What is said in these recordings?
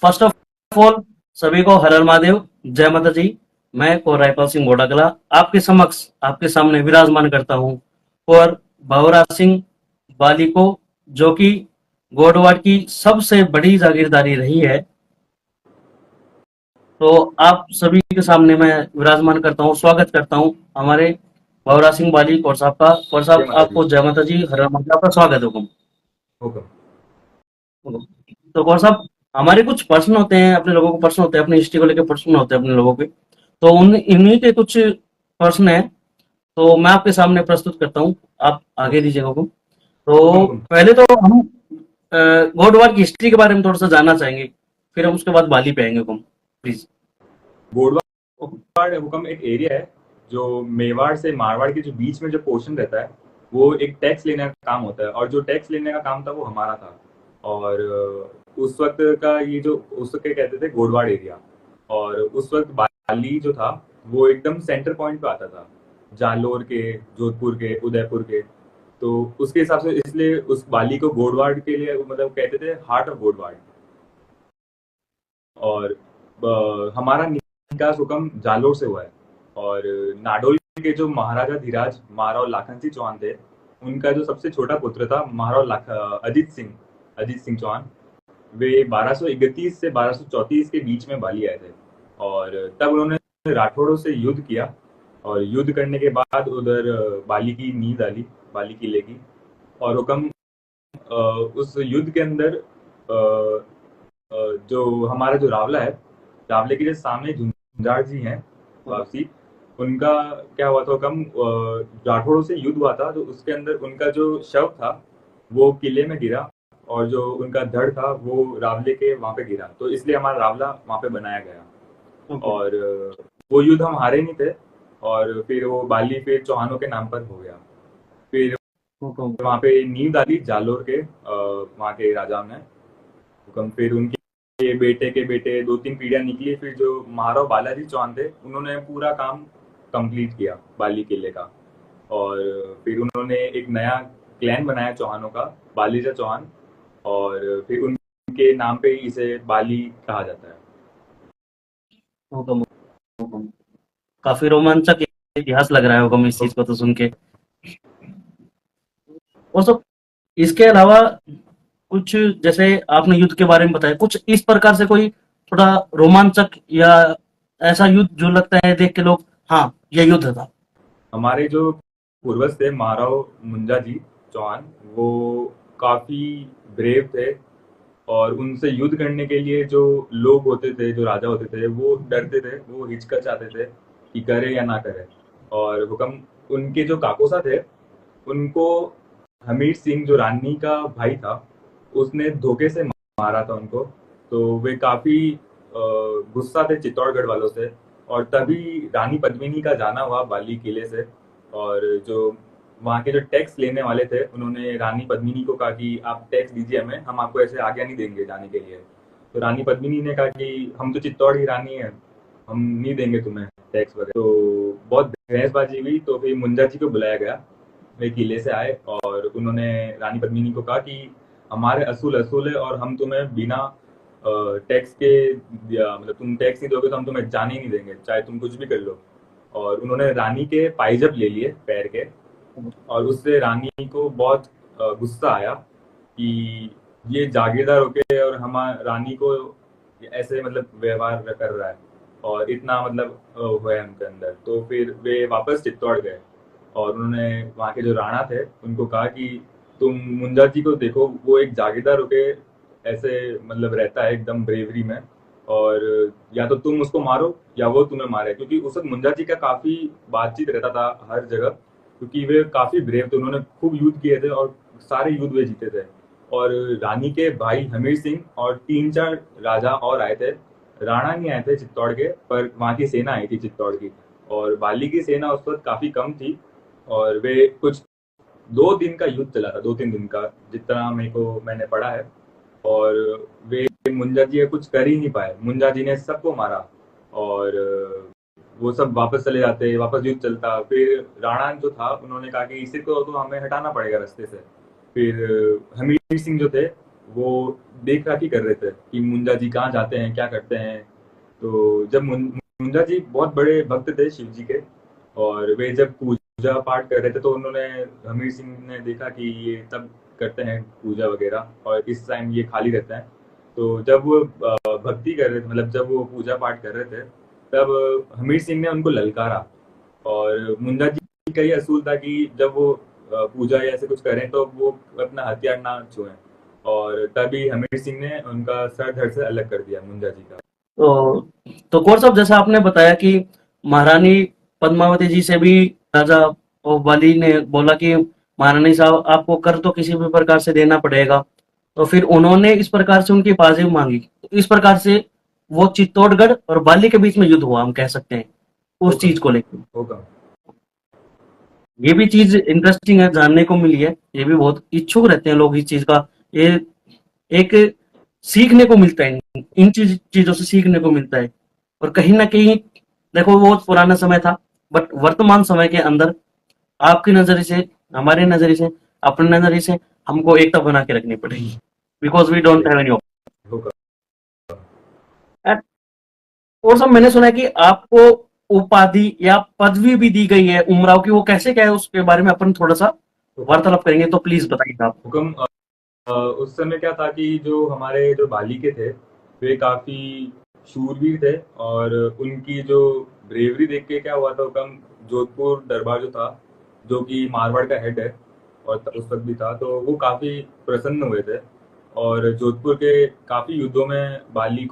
First of all सभी को हर हर महादेव, जय माता जी। मैं को रायपाल सिंह घोटाकला आपके समक्ष आपके सामने विराजमान करता हूँ और भवरा सिंह बाली को, जो कि गोडवाड़ की सबसे बड़ी जागीरदारी रही है, तो आप सभी के सामने मैं विराजमान करता हूँ, स्वागत करता हूँ हमारे भवरा सिंह बाली कौर साहब का। कौर जय साहब, माता दी। आपको जय माता जी, हर हर महादेव, आपका स्वागत है। हुक्म। तो कौन साहब, हमारे कुछ प्रश्न होते हैं, अपने लोगों को प्रश्न होते हैं, अपनी हिस्ट्री को लेकर प्रश्न होते हैं अपने लोगों के। तो उन इन्हीं के कुछ प्रश्न हैं, तो मैं आपके सामने प्रस्तुत करता हूँ। आप आगे दीजिएगा हुकुम। हुक्म तो हुक्म। पहले तो हम गॉड वॉर की हिस्ट्री के बारे में थोड़ा सा जानना चाहेंगे, फिर हम उसके बाद बाली पे आएंगे हुकुम, प्लीज। गोडवाड़ हुक्म एक एरिया है जो मेवाड़ से मारवाड़ के जो बीच में जो पोर्शन रहता है, वो एक टैक्स लेने का काम होता है, और जो टैक्स लेने का काम था वो हमारा था। और उस वक्त का ये जो उस वक्त क्या कहते थे, गोडवाड़ एरिया। और उस वक्त बाली जो था वो एकदम सेंटर पॉइंट पे आता था, जालोर के, जोधपुर के, उदयपुर के। तो उसके हिसाब से इसलिए उस बाली को गोडवाड़ के लिए मतलब कहते थे हार्ट ऑफ गोडवाड़। और हमारा निकास हुक्म जालोर से हुआ है। और नाडोल के जो महाराजा धीराज महाराव लाखन सिंह चौहान थे, उनका जो सबसे छोटा पुत्र था अजीत सिंह चौहान। वे 1231 से 1234 के बीच में बाली आए थे। और तब उन्होंने राठौड़ों से युद्ध किया। और युद्ध करने के बाद उधर बाली की नींव डाली, बाली किले की। और हुक्म उस युद्ध के अंदर जो हमारा जो रावला है, रावले के जो सामने झुंझाड़ जी हैं वापसी, उनका क्या हुआ था, कम राठौड़ों से युद्ध हुआ था, तो उसके अंदर उनका जो शव था वो किले में गिरा। और जो उनका धड़ था वो रावले के वहां पे गिरा, तो इसलिए हमारा रावला वहां पे बनाया गया। और वो युद्ध हम हारे नहीं थे। और फिर वो बाली फिर चौहानों के नाम पर हो गया। फिर हुकुम। वहां पे नींव डाली जालोर के वहां के राजा ने हुक्म। फिर उनके बेटे के बेटे दो तीन पीढ़ियां निकली, फिर जो महाराव बालाजी चौहान थे उन्होंने पूरा काम कंप्लीट किया बाली किले का। और फिर उन्होंने एक नया क्लैन बनाया चौहानों का, बालीजा चौहान। और फिर उनके नाम पे ही इसे बाली कहा जाता है। हुकुम। हुकुम। काफी रोमांचक इतिहास लग रहा है हुकुम, इस चीज को तो सुन के। और सब इसके अलावा कुछ, जैसे आपने युद्ध के बारे में बताया, कुछ इस प्रकार से कोई थोड़ा रोमांचक या ऐसा युद्ध जो लगता है देख के लोग, हाँ ये युद्ध था। हमारे जो पूर्वज थे महाराव मुंजा जी चौहान, वो काफी ब्रेव थे। और उनसे युद्ध करने के लिए जो लोग होते थे, जो राजा होते थे, वो डरते थे, वो हिचकचाते थे कि करे या ना करे। और हुक्म उनके जो काकोसा थे, उनको हमीर सिंह जो रानी का भाई था, उसने धोखे से मारा था उनको। तो वे काफी गुस्सा थे चित्तौड़गढ़ वालों से। और तभी रानी पद्मिनी का जाना हुआ बाली किले से। और जो वहाँ के जो टैक्स लेने वाले थे, उन्होंने रानी पद्मिनी को कहा कि आप टैक्स दीजिए हमें, हम आपको ऐसे आज्ञा नहीं देंगे जाने के लिए। तो रानी पद्मिनी ने कहा कि हम तो चित्तौड़ की रानी है, हम नहीं देंगे तुम्हें टैक्स वगैरह। तो बहुत बहसबाजी हुई, तो फिर मुंजा जी को बुलाया गया। वे किले से आए और उन्होंने रानी पद्मिनी को कहा कि हमारे असूल असूल है, और हम तुम्हें बिना टैक्स के मतलब तुम टैक्स नहीं दोगे तो हम तुम्हें जाने ही नहीं देंगे, चाहे तुम कुछ भी कर लो। और उन्होंने रानी के पाइजब ले लिए पैर के। और उससे रानी को बहुत गुस्सा आया कि ये जागीरदार होके और हम रानी को ऐसे मतलब व्यवहार कर रहा है, और इतना मतलब हुआ है उनके अंदर। तो फिर वे वापस चित्तौड़ गए। और उन्होंने वहाँ के जो राणा थे उनको कहा कि तुम मुंजा जी को देखो, वो एक जागीरदार होके ऐसे मतलब रहता है एकदम ब्रेवरी में। और या तो तुम उसको मारो या वो तुम्हें मारे, क्योंकि उस वक्त मुंजा जी का काफी बातचीत रहता था हर जगह, क्योंकि वे काफी ब्रेव थे, उन्होंने खूब युद्ध किए थे और सारे युद्ध वे जीते थे। और रानी के भाई हमीर सिंह और तीन चार राजा और आए थे। राणा नहीं आए थे चित्तौड़ के, पर वहाँ की सेना आई थी चित्तौड़ की। और बाली की सेना उस वक्त काफी कम थी। और वे कुछ 2 दिन का युद्ध चला था, 2-3 दिन का, जितना मेरे को मैंने पढ़ा है। और वे मुंजा जी कुछ कर ही नहीं पाए, मुंजा जी ने सबको मारा। और वो सब वापस चले जाते, वापस युद्ध चलता। फिर राणा जो था उन्होंने कहा कि इसे को तो हमें हटाना पड़ेगा रास्ते से। फिर हमीर सिंह जो थे वो देख राखी कर रहे थे कि मुंजा जी कहाँ जाते हैं, क्या करते हैं। तो जब मुंजा जी बहुत बड़े भक्त थे शिव जी के, और वे जब पूजा पाठ कर रहे थे तो उन्होंने हमीर सिंह ने देखा कि ये तब करते हैं पूजा वगैरह, और इस टाइम ये खाली रहते हैं। तो जब वो भक्ति कर रहे थे, मतलब जब वो पूजा पाठ कर रहे थे, तब हमीर सिंह ने उनको ललकारा। और मुंजा जी का ये असूल था कि जब वो पूजा या ऐसे कुछ करें तो वो अपना हथियार ना छुएं, और तभी हमीर सिंह ने उनका सर धड़ से अलग कर दिया मुंजा जी का। तो कौर साहब, जैसा आपने बताया कि महारानी पद्मावती जी से भी राजा वाली ने बोला कि महारानी साहब आपको कर तो किसी भी प्रकार से देना पड़ेगा, तो फिर उन्होंने इस प्रकार से उनकी बाजी मांगी। तो इस प्रकार से वो चित्तौड़गढ़ और बाली के बीच में युद्ध हुआ, हम कह सकते हैं उस होगा चीज को लेकर। होगा। ये भी चीज इंटरेस्टिंग है, जानने को मिली है। ये भी बहुत इच्छुक रहते हैं लोग इस चीज का। ये एक सीखने को मिलता है, इन चीजों से सीखने को मिलता है। और कहीं ना कहीं देखो, वो पुराना समय था, बट वर्तमान समय के अंदर आपकी नजरिए से, हमारे नजरिए से, अपने नजरिए से हमको एकता बना के रखनी पड़ेगी, बिकॉज वी डोंट सही। हैव एनी होगा। ऑप्शन। और सब मैंने सुना है कि आपको उपाधि या पदवी भी दी गई है उमराव की, वो कैसे क्या है उसके बारे में अपन थोड़ा सा हुक्म वार्तालाप करेंगे, तो प्लीज बताइए आप। हुक्म, उस समय क्या था कि जो हमारे जो बाली के थे, वे काफी शूरवीर थे। और उनकी जो ब्रेवरी देख के क्या हुआ था हुक्म, जोधपुर दरबार जो था, जो कि मारवाड़ का हेड है और उस वक्त भी था, तो वो काफी प्रसन्न हुए थे। और जोधपुर के काफी युद्धों में बाली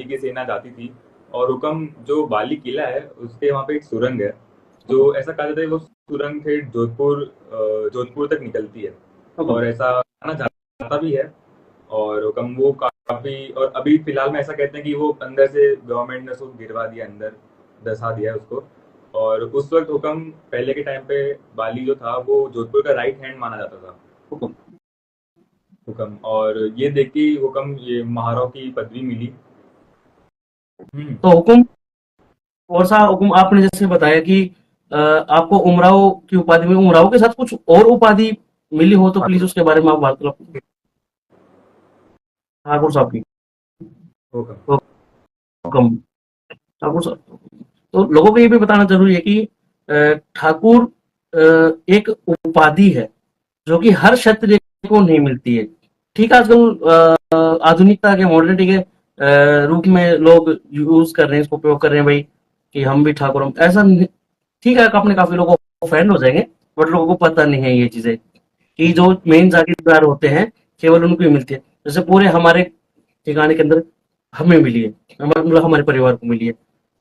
की सेना जाती थी। और हुक्म, जो बाली किला है उसके वहाँ पे एक सुरंग है, जो ऐसा कहा जाता है वो सुरंग थे जोधपुर तक निकलती है, और ऐसा माना जाता भी है। और हुक्म वो काफी, और अभी फिलहाल में ऐसा कहते हैं कि वो अंदर से गवर्नमेंट ने उसको गिरवा दिया, अंदर धसा दिया है उसको। और उस वक्त हुक्म, पहले के टाइम पे बाली जो था वो जोधपुर का राइट हैंड माना जाता था हुक्म। और ये देख के हुक्म ये महाराव की पदवी मिली। हम्म। तो हुकुम, और सा हुकुम, आपने जैसे बताया कि आपको उमराव की उपाधि में, उमराव के साथ कुछ और उपाधि मिली हो, तो प्लीज उसके बारे में आप वार्तालाप करें। ठाकुर साहब की। हुक्म। तो हुकुम, ठाकुर साहब, तो लोगों को ये भी बताना जरूरी है कि ठाकुर एक उपाधि है जो कि हर क्षत्रिय को नहीं मिलती है। ठीक है, आजकल आधुनिकता के, मॉडर्निटी के रूप में लोग यूज कर रहे हैं, इसको उपयोग कर रहे हैं भाई, कि हम भी ठाकुर, हम ऐसा ठीक है, अपने काफी लोगों को ऑफेंड हो जाएंगे, बट लोगों को पता नहीं है ये चीजें, कि जो मेन जागीरदार होते हैं केवल उनको ही मिलती है। जैसे पूरे हमारे ठिकाने के अंदर हमें मिली है, मतलब हमारे परिवार को मिली है।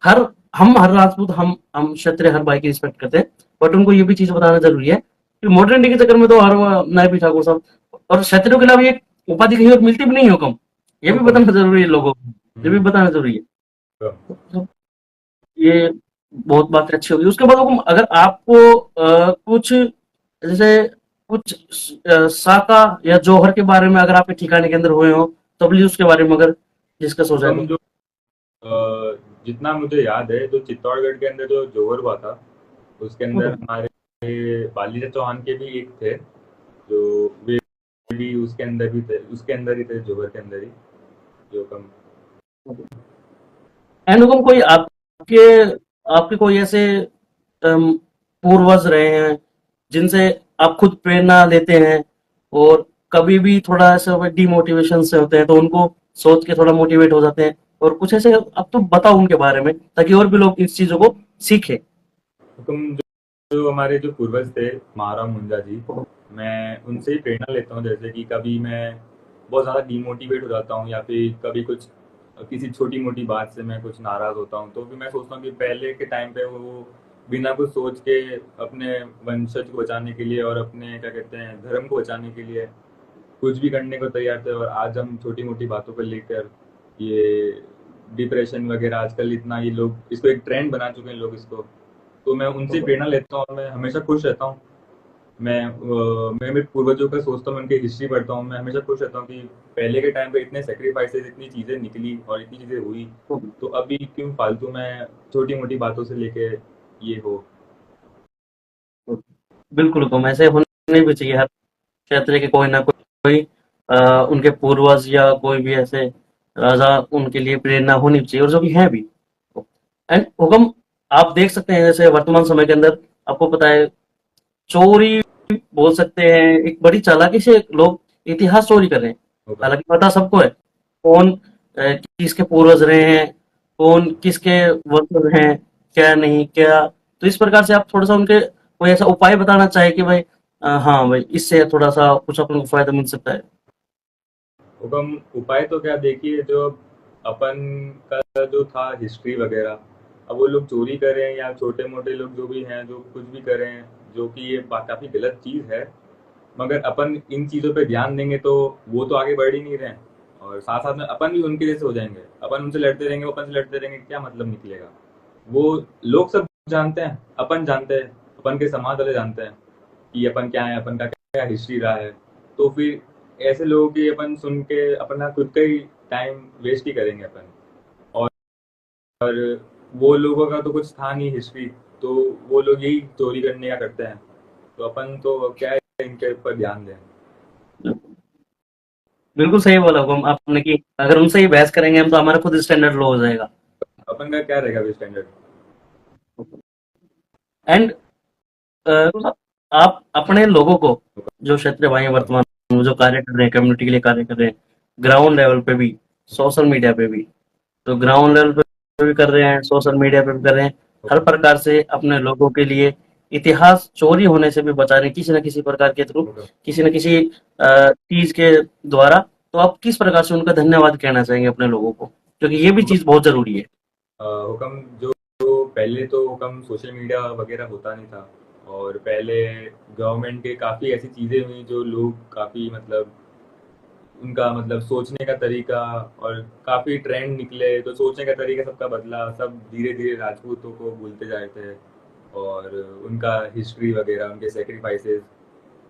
हर हर राजपूत, हम क्षत्रिय हर भाई की रिस्पेक्ट करते हैं, बट उनको ये भी चीज बताना जरूरी है कि मॉडर्निटी के चक्कर में तो हर नायब ठाकुर साहब और क्षत्रियों के अलावा ये उपाधि कहीं और मिलती भी नहीं है कम। ये भी हुक्म। बताना जरूरी है लोगों को, ये भी हम्म। बताना जरूरी है। हुक्म। तो ये बहुत बातें अच्छी होगी। उसके बाद अगर आपको कुछ जैसे कुछ साका या जौहर के बारे में अगर आपके ठिकाने के अंदर हुए हो, तो प्लीज उसके बारे में अगर डिस्कस हो जाए हुक्म, तो। जो जितना मुझे याद है, जो चित्तौड़गढ़ के अंदर जो जोहर हुआ था, उसके अंदर हमारे बालीजा चौहान के भी एक थे, जो वे भी उसके अंदर भी थे, उसके अंदर ही थे, जोहर के अंदर ही, जो कम। एनुगम, कोई आपके आपके कोई ऐसे पूर्वज रहे हैं जिनसे आप खुद प्रेरणा लेते हैं, और कभी भी थोड़ा ऐसा डिमोटिवेशन से होते हैं तो उनको सोच के थोड़ा मोटिवेट हो जाते हैं, और कुछ ऐसे अब तो बताओ उनके बारे में, ताकि और भी लोग इस चीजों को सीखें। हुक्म, जो हमारे जो पूर्वज थे, महाराव मुंजा जी, मैं उनसे ही प्रेरणा लेता हूँ। जैसे कि कभी मैं बहुत ज़्यादा डिमोटिवेट हो जाता हूँ, या फिर कभी कुछ किसी छोटी मोटी बात से मैं कुछ नाराज़ होता हूँ, तो फिर मैं सोचता हूँ कि पहले के टाइम पे वो बिना कुछ सोच के अपने वंशज को बचाने के लिए और अपने क्या कहते हैं धर्म को बचाने के लिए कुछ भी करने को तैयार थे। और आज हम छोटी मोटी बातों को लेकर ये डिप्रेशन वगैरह, आजकल इतना ये लोग इसको एक ट्रेंड बना चुके हैं लोग इसको। तो मैं उनसे प्रेरणा लेता हूँ और मैं हमेशा खुश रहता हूँ। मैं मेरे पूर्वजों का सोचता हूँ, उनकी हिस्ट्री पढ़ता हूँ, मैं हमेशा खुश रहता हूँ कि पहले के टाइम पे इतने सेक्रीफाइसेस, इतनी चीज़ें निकली और इतनी चीज़ें हुई, तो अभी क्यों फालतू में छोटी मोटी बातों से लेके ये हो। बिल्कुल, तो ऐसे होने भी चाहिए हर क्षेत्र के कोई ना कोई उनके पूर्वज या कोई भी ऐसे राजा उनके लिए प्रेरणा होनी चाहिए और जो कि हैं भी। एंड हुक्म आप देख सकते हैं जैसे वर्तमान समय के अंदर आपको पता है चोरी बोल सकते हैं एक बड़ी चालाकी से लोग इतिहास चोरी कर रहे हैं। हुक्म। हालांकि पता सबको है कौन किसके पूर्वज रहे हैं, कौन किसके वंशज हैं, क्या नहीं क्या। तो इस प्रकार से आप थोड़ा सा उनके कोई ऐसा उपाय बताना चाहे कि भाई हाँ भाई इससे थोड़ा सा कुछ अपन को फायदा मिल सकता है। हुक्म, उपाय तो क्या, देखिए जो अपन का जो था हिस्ट्री वगैरह, अब वो लोग चोरी करें या छोटे मोटे लोग जो भी हैं जो कुछ भी करें, जो कि ये काफ़ी गलत चीज़ है, मगर अपन इन चीज़ों पे ध्यान देंगे तो वो तो आगे बढ़ ही नहीं रहे हैं, और साथ साथ में अपन भी उनके जैसे हो जाएंगे। अपन उनसे लड़ते रहेंगे, वो अपन से लड़ते रहेंगे, क्या मतलब निकलेगा। वो लोग सब जानते हैं, अपन जानते हैं, अपन के समाज वाले जानते हैं कि अपन क्या है, अपन का क्या हिस्ट्री रहा है। तो फिर ऐसे लोगों की अपन सुन के अपना खुद का ही टाइम वेस्ट ही करेंगे अपन। और वो लोगों का तो कुछ था नहीं हिस्ट्री, तो वो लोग यही चोरी करने का करते हैं। तो अपन तो क्या है, इनके ऊपर ध्यान दें। बिल्कुल सही बोला हुक्म आपने कि अगर उनसे ही बहस करेंगे हम तो हमारा खुद स्टैंडर्ड लो हो जाएगा। अपन का क्या रहेगा फिर स्टैंडर्ड। एंड आप अपने लोगों को जो क्षेत्रीय भाई हैं वर्तमान में जो कार्य कर रहे हैं कम्युनिटी के लिए कार्य कर रहे हैं ग्राउंड लेवल पे भी सोशल मीडिया पे भी तो ग्राउंड लेवल पे भी कर रहे हैं सोशल मीडिया पे भी कर रहे हैं हर प्रकार से अपने लोगों के लिए इतिहास चोरी होने से भी बचा रहे हैं किसी न किसी प्रकार के थ्रू किसी न किसी चीज के द्वारा। तो आप किस प्रकार से उनका धन्यवाद कहना चाहेंगे अपने लोगों को क्योंकि ये भी चीज बहुत जरूरी है। हुक्म, जो पहले तो हुक्म सोशल मीडिया वगैरह होता नहीं था, और पहले गवर्नमेंट के काफ़ी ऐसी चीज़ें हुई जो लोग काफ़ी मतलब उनका मतलब सोचने का तरीका, और काफ़ी ट्रेंड निकले, तो सोचने का तरीका सबका बदला, सब धीरे धीरे राजपूतों को भूलते जा रहे थे, और उनका हिस्ट्री वगैरह, उनके सेक्रीफाइसेस,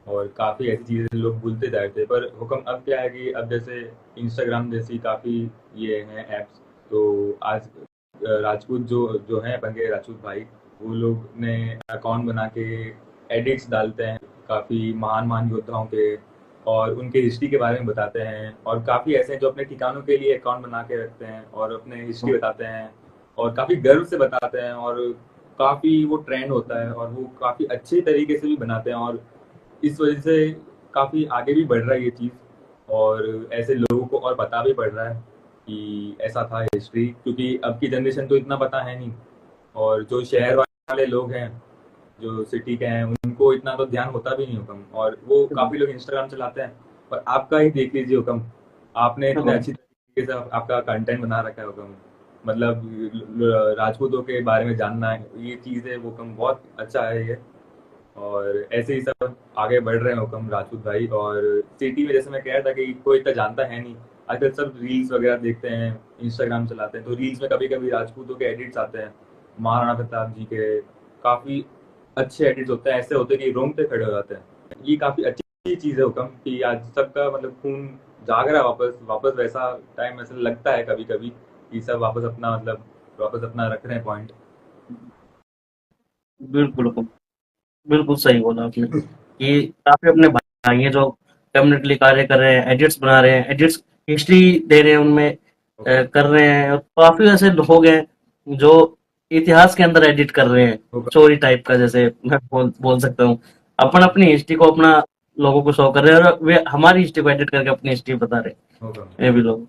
और काफ़ी ऐसी चीज़ें लोग भूलते जा रहे थे। पर हुक्म अब क्या है कि अब जैसे इंस्टाग्राम जैसी काफ़ी ये हैं ऐप्स, तो आज राजपूत जो जो हैं अपन के राजपूत भाई, वो लोग ने अकाउंट बना के एडिट्स डालते हैं काफ़ी महान महान योद्धाओं के, और उनके हिस्ट्री के बारे में बताते हैं, और काफ़ी ऐसे हैं जो अपने ठिकानों के लिए अकाउंट बना के रखते हैं और अपने हिस्ट्री बताते हैं, और काफ़ी गर्व से बताते हैं, और काफ़ी वो ट्रेंड होता है, और वो काफ़ी अच्छे तरीके से भी बनाते हैं, और इस वजह से काफ़ी आगे भी बढ़ रहा है ये चीज़, और ऐसे लोगों को और पता भी पड़ रहा है कि ऐसा था हिस्ट्री, क्योंकि अब की जनरेशन तो इतना पता है नहीं, और जो शहर वाले लोग हैं, जो सिटी के हैं, उनको इतना तो ध्यान होता भी नहीं हुक्म, और वो काफ़ी लोग इंस्टाग्राम चलाते हैं। और आपका ही देख लीजिए हुक्म, आपने इतने अच्छी तरीके से आपका कंटेंट बना रखा है हुक्म, मतलब राजपूतों के बारे में जानना है, ये चीज़ है हुक्म, बहुत अच्छा है ये। और ऐसे ही सब आगे बढ़ रहे हैं हुक्म राजपूत भाई। और सिटी में जैसे मैं कह रहा था कि कोई इतना जानता है नहीं, आजकल सब रील्स वगैरह देखते हैं, इंस्टाग्राम चलाते हैं, तो रील्स में कभी कभी राजपूतों के एडिट्स आते हैं, महाराणा प्रताप जी के, काफ़ी अच्छे एडिट्स होते हैं, ऐसे होते हैं कि रोंगटे खड़े हो जाते हैं। ये काफ़ी अच्छी चीज़ है हुक्म कि आज सबका मतलब खून जाग रहा है, वापस वापस वैसा टाइम ऐसा लगता है कभी कभी कि सब वापस अपना मतलब वापस अपना रख रहे हैं पॉइंट। बिल्कुल हुक्म, बिल्कुल सही बोला आपने कि काफी अपने भाई हैं जो कम्युनिटी के लिए कार्य कर रहे हैं एडिट्स बना रहे हैं एडिट्स हिस्ट्री दे रहे हैं उनमें कर रहे हैं और काफी ऐसे लोग हैं जो इतिहास के अंदर एडिट कर रहे हैं चोरी टाइप का जैसे मैं बोल सकता हूँ अपन अपनी हिस्ट्री को अपना लोगों को शो कर रहे हैं और वे हमारी हिस्ट्री को एडिट करके अपनी हिस्ट्री बता रहे हुक्म। हैं ये भी लोग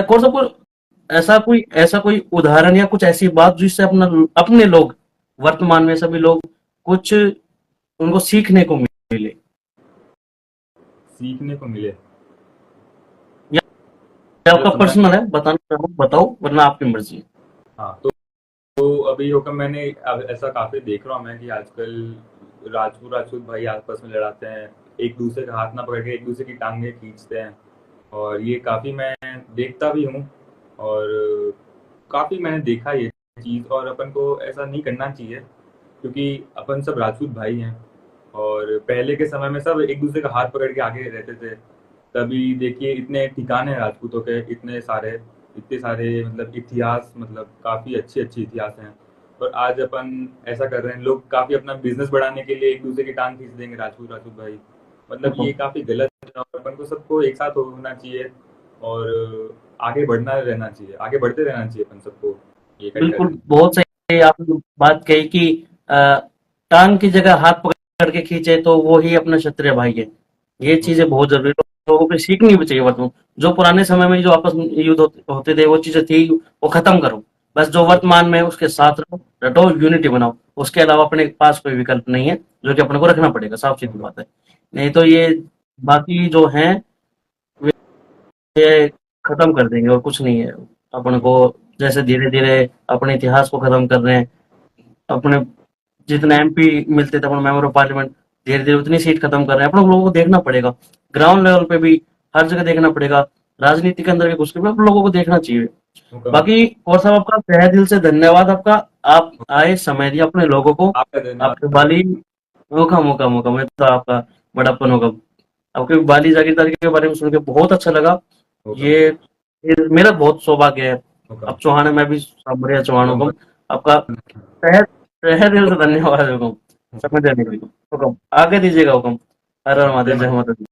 कौन सा कोई ऐसा कोई उदाहरण या कुछ ऐसी बात जिससे अपना अपने लोग वर्तमान में सभी लोग कुछ उनको सीखने को मिले सीखने को मिले। या आपका मतलब समझा नहीं। पर्सनल है बताना चाहो बताओ वरना आपकी मर्जी है। हाँ, तो अभी हुक्म मैंने अब ऐसा काफ़ी देख रहा हूँ मैं कि आजकल राजपूत भाई आपस में लड़ाते हैं, एक दूसरे का हाथ ना पकड़ के एक दूसरे की टांगे खींचते हैं, और ये काफ़ी मैं देखता भी हूँ, और काफ़ी मैंने देखा ये चीज़, और अपन को ऐसा नहीं करना चाहिए, क्योंकि अपन सब राजपूत भाई हैं, और पहले के समय में सब एक दूसरे का हाथ पकड़ के आगे रहते थे। तभी देखिए इतने ठिकाने हैं राजपूतों के, इतने सारे मतलब इतिहास, मतलब काफ़ी अच्छे अच्छे इतिहास हैं। पर आज अपन ऐसा कर रहे हैं, लोग काफ़ी अपना बिजनेस बढ़ाने के लिए एक दूसरे की टांग खींच देंगे, राजपूत राजपूत भाई, मतलब ये काफी गलत है और अपन को सबको एक साथ होना चाहिए और आगे बढ़ते रहना चाहिए अपन सबको ये इकट्ठे। बिल्कुल, बहुत सही आपने बात कही कि टांग की जगह हाथ पकड़ के खींचे तो वो ही अपना क्षत्रिय भाई है। ये चीजें बहुत जरूरी है, लोगों को सीखनी भी चाहिए वर्तमान। जो पुराने समय में जो आपस में युद्ध होते थे वो चीजें थी, वो खत्म करो। बस जो वर्तमान में है, उसके साथ रहो, रटो, यूनिटी बनाओ। उसके अलावा अपने पास कोई विकल्प नहीं है, जो कि अपने को रखना पड़ेगा, साफ सीधी बात है। नहीं तो ये बाकी जो है ये खत्म कर देंगे और कुछ नहीं है। अपन को जैसे धीरे धीरे अपने इतिहास को खत्म कर रहे हैं, अपने जितने एमपी मिलते थे, अपन मेंबर ऑफ पार्लियामेंट, धीरे धीरे उतनी सीट खत्म कर रहे हैं। अपन लोगों को देखना पड़ेगा, ग्राउंड लेवल पे भी हर जगह देखना पड़ेगा, राजनीति के अंदर भी घुस के भी अपन लोगों को देखना चाहिए। बाकी और सब आपका तहे दिल से धन्यवाद आपका। आप आए, समय दिया अपने लोगों को, आपका आपके धन्यवाद। बाली मौका मौका मौका मैं तो आपका बड़प्पन होगा। आपके बाली जागीरदारी के बारे में सुन के बहुत अच्छा लगा। होगा ये मेरा बहुत सौभाग्य है। होगा अब चौहान है, मैं भी बढ़िया चौहान होगा हुकम। आपका तहे तहे दिल से धन्यवाद हुकम, समय देने के लिए हुकम। आगे दीजिएगा हुकम। हर हर जय महादेव, जय माता माता दी।